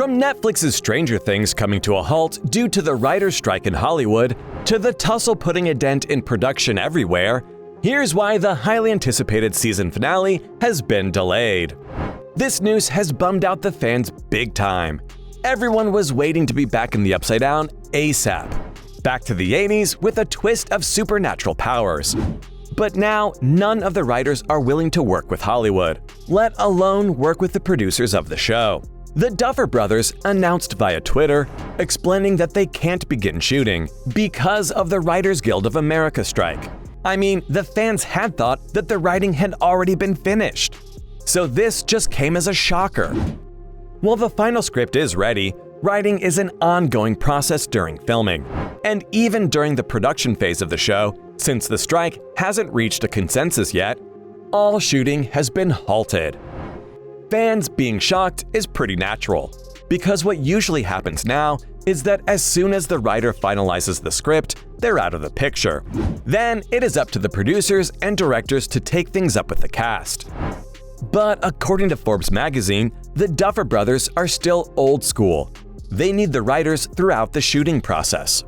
From Netflix's Stranger Things coming to a halt due to the writer's strike in Hollywood, to the tussle putting a dent in production everywhere, here's why the highly anticipated season finale has been delayed. This news has bummed out the fans big time. Everyone was waiting to be back in the Upside Down ASAP. Back to the 80s with a twist of supernatural powers. But now, none of the writers are willing to work with Hollywood, let alone work with the producers of the show. The Duffer Brothers announced via Twitter, explaining that they can't begin shooting because of the Writers Guild of America strike. I mean, the fans had thought that the writing had already been finished. So this just came as a shocker. While the final script is ready, writing is an ongoing process during filming. And even during the production phase of the show, since the strike hasn't reached a consensus yet, all shooting has been halted. Fans being shocked is pretty natural, because what usually happens now is that as soon as the writer finalizes the script, they're out of the picture. Then it is up to the producers and directors to take things up with the cast. But according to Forbes magazine, the Duffer Brothers are still old school. They need the writers throughout the shooting process.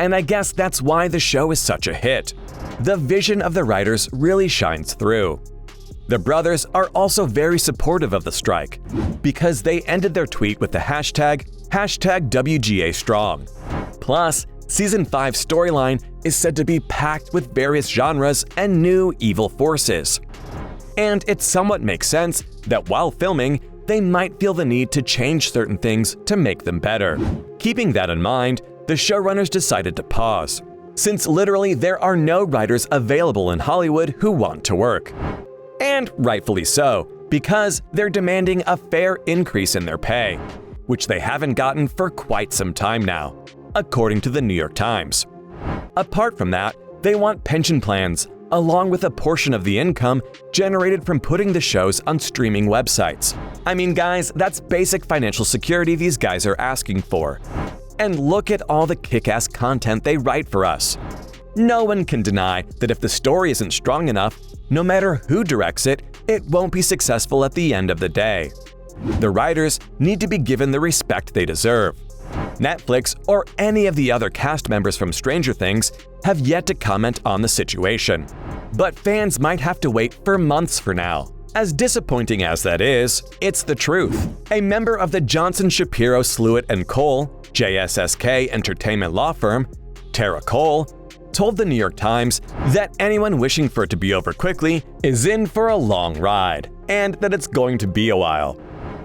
And I guess that's why the show is such a hit. The vision of the writers really shines through. The brothers are also very supportive of the strike, because they ended their tweet with the hashtag WGAStrong. Plus, Season 5 storyline is said to be packed with various genres and new evil forces. And it somewhat makes sense that while filming, they might feel the need to change certain things to make them better. Keeping that in mind, the showrunners decided to pause, since literally there are no writers available in Hollywood who want to work. And rightfully so, because they're demanding a fair increase in their pay, which they haven't gotten for quite some time now, according to the New York Times. Apart from that, they want pension plans, along with a portion of the income generated from putting the shows on streaming websites. I mean, guys, that's basic financial security these guys are asking for. And look at all the kick-ass content they write for us. No one can deny that if the story isn't strong enough, no matter who directs it, it won't be successful at the end of the day. The writers need to be given the respect they deserve. Netflix or any of the other cast members from Stranger Things have yet to comment on the situation. But fans might have to wait for months for now. As disappointing as that is, it's the truth. A member of the Johnson Shapiro Slewitt & Cole, JSSK entertainment law firm, Tara Cole, told the New York Times that anyone wishing for it to be over quickly is in for a long ride, and that it's going to be a while.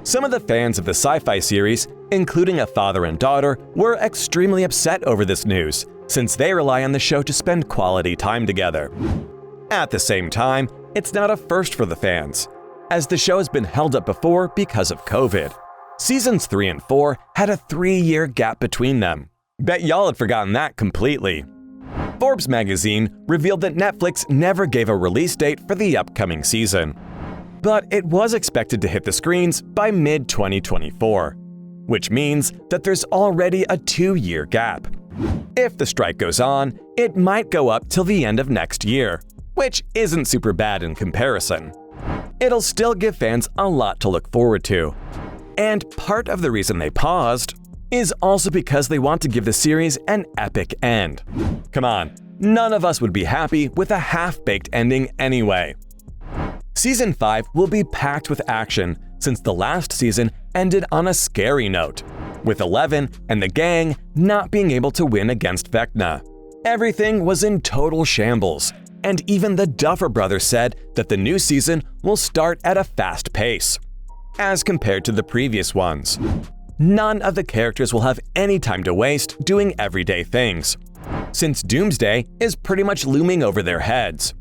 Some of the fans of the sci-fi series, including a father and daughter, were extremely upset over this news, since they rely on the show to spend quality time together. At the same time, it's not a first for the fans, as the show has been held up before because of COVID. Seasons 3 and 4 had a 3-year gap between them. Bet y'all had forgotten that completely. Forbes magazine revealed that Netflix never gave a release date for the upcoming season. But it was expected to hit the screens by mid-2024, which means that there's already a 2-year gap. If the strike goes on, it might go up till the end of next year, which isn't super bad in comparison. It'll still give fans a lot to look forward to. And part of the reason they paused is also because they want to give the series an epic end. Come on, none of us would be happy with a half-baked ending anyway. Season 5 will be packed with action since the last season ended on a scary note, with Eleven and the gang not being able to win against Vecna. Everything was in total shambles, and even the Duffer Brothers said that the new season will start at a fast pace, as compared to the previous ones. None of the characters will have any time to waste doing everyday things, since Doomsday is pretty much looming over their heads.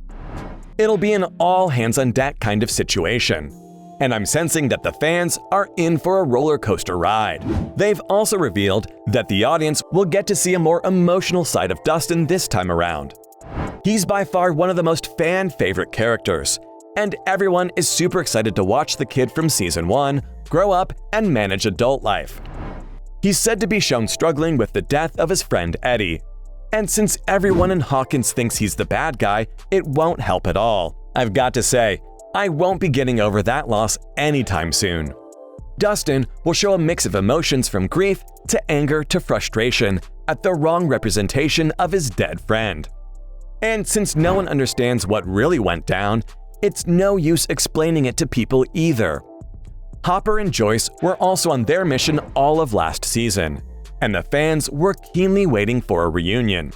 It'll be an all-hands-on-deck kind of situation, and I'm sensing that the fans are in for a roller coaster ride. They've also revealed that the audience will get to see a more emotional side of Dustin this time around. He's by far one of the most fan-favorite characters, and everyone is super excited to watch the kid from Season 1 grow up and manage adult life. He's said to be shown struggling with the death of his friend Eddie, and since everyone in Hawkins thinks he's the bad guy, it won't help at all. I've got to say, I won't be getting over that loss anytime soon. Dustin will show a mix of emotions from grief to anger to frustration at the wrong representation of his dead friend. And since no one understands what really went down, it's no use explaining it to people either. Hopper and Joyce were also on their mission all of last season, and the fans were keenly waiting for a reunion.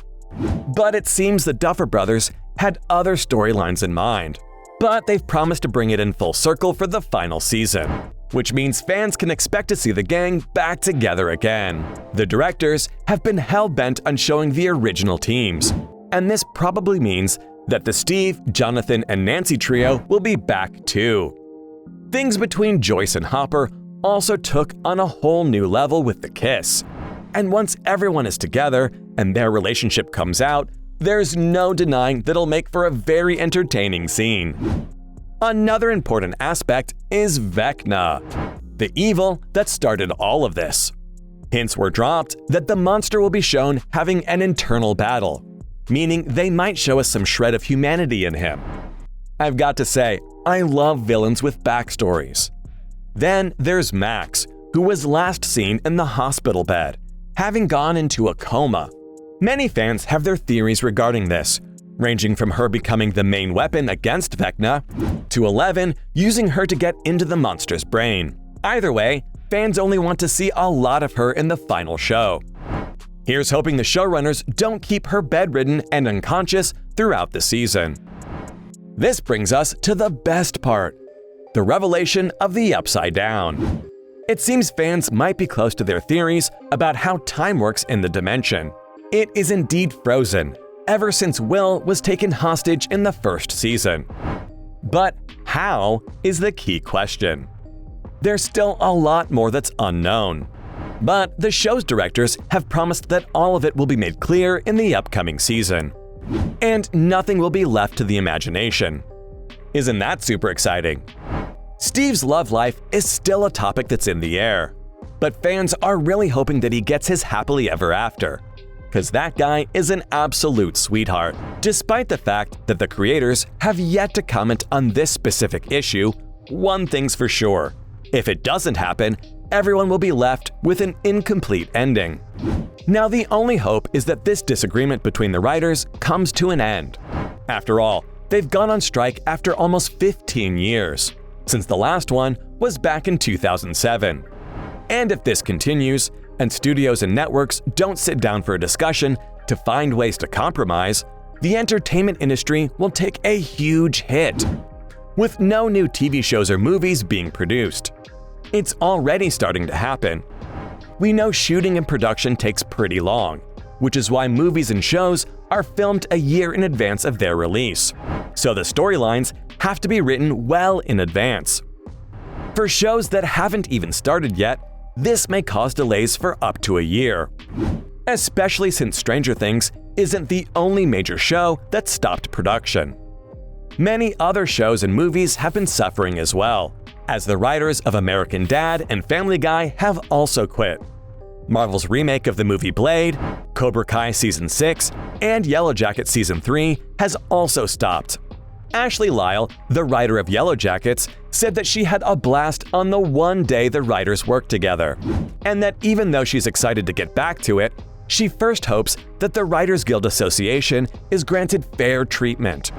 But it seems the Duffer Brothers had other storylines in mind, but they've promised to bring it in full circle for the final season, which means fans can expect to see the gang back together again. The directors have been hell-bent on showing the original teams, and this probably means that the Steve, Jonathan, and Nancy trio will be back too. Things between Joyce and Hopper also took on a whole new level with the kiss. And once everyone is together and their relationship comes out, there's no denying that it'll make for a very entertaining scene. Another important aspect is Vecna, the evil that started all of this. Hints were dropped that the monster will be shown having an internal battle, meaning they might show us some shred of humanity in him. I've got to say, I love villains with backstories. Then there's Max, who was last seen in the hospital bed, having gone into a coma. Many fans have their theories regarding this, ranging from her becoming the main weapon against Vecna, to Eleven using her to get into the monster's brain. Either way, fans only want to see a lot of her in the final show. Here's hoping the showrunners don't keep her bedridden and unconscious throughout the season. This brings us to the best part, the revelation of the Upside Down. It seems fans might be close to their theories about how time works in the dimension. It is indeed frozen, ever since Will was taken hostage in the first season. But how is the key question. There's still a lot more that's unknown. But the show's directors have promised that all of it will be made clear in the upcoming season. And nothing will be left to the imagination. Isn't that super exciting? Steve's love life is still a topic that's in the air, but fans are really hoping that he gets his happily ever after, because that guy is an absolute sweetheart. Despite the fact that the creators have yet to comment on this specific issue, one thing's for sure: if it doesn't happen, everyone will be left with an incomplete ending. Now, the only hope is that this disagreement between the writers comes to an end. After all, they've gone on strike after almost 15 years, since the last one was back in 2007. And if this continues, and studios and networks don't sit down for a discussion to find ways to compromise, the entertainment industry will take a huge hit, with no new TV shows or movies being produced. It's already starting to happen. We know shooting and production takes pretty long, which is why movies and shows are filmed a year in advance of their release. So the storylines have to be written well in advance. For shows that haven't even started yet, this may cause delays for up to a year. Especially since Stranger Things isn't the only major show that stopped production. Many other shows and movies have been suffering as well, as the writers of American Dad and Family Guy have also quit. Marvel's remake of the movie Blade, Cobra Kai Season 6, and Yellowjackets Season 3 has also stopped. Ashley Lyle, the writer of Yellowjackets, said that she had a blast on the one day the writers worked together, and that even though she's excited to get back to it, she first hopes that the Writers Guild Association is granted fair treatment.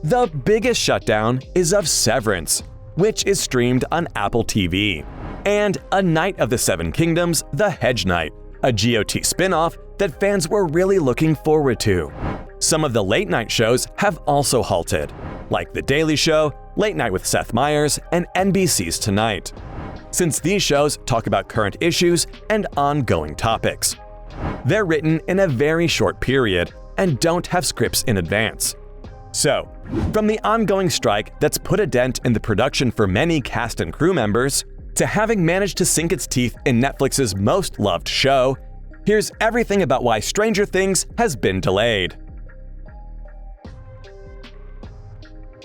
The biggest shutdown is of Severance, which is streamed on Apple TV, and A Knight of the Seven Kingdoms: The Hedge Knight, a GOT spin-off that fans were really looking forward to. Some of the late-night shows have also halted, like The Daily Show, Late Night with Seth Meyers, and NBC's Tonight, since these shows talk about current issues and ongoing topics. They're written in a very short period and don't have scripts in advance. So, from the ongoing strike that's put a dent in the production for many cast and crew members, to having managed to sink its teeth in Netflix's most loved show, here's everything about why Stranger Things has been delayed.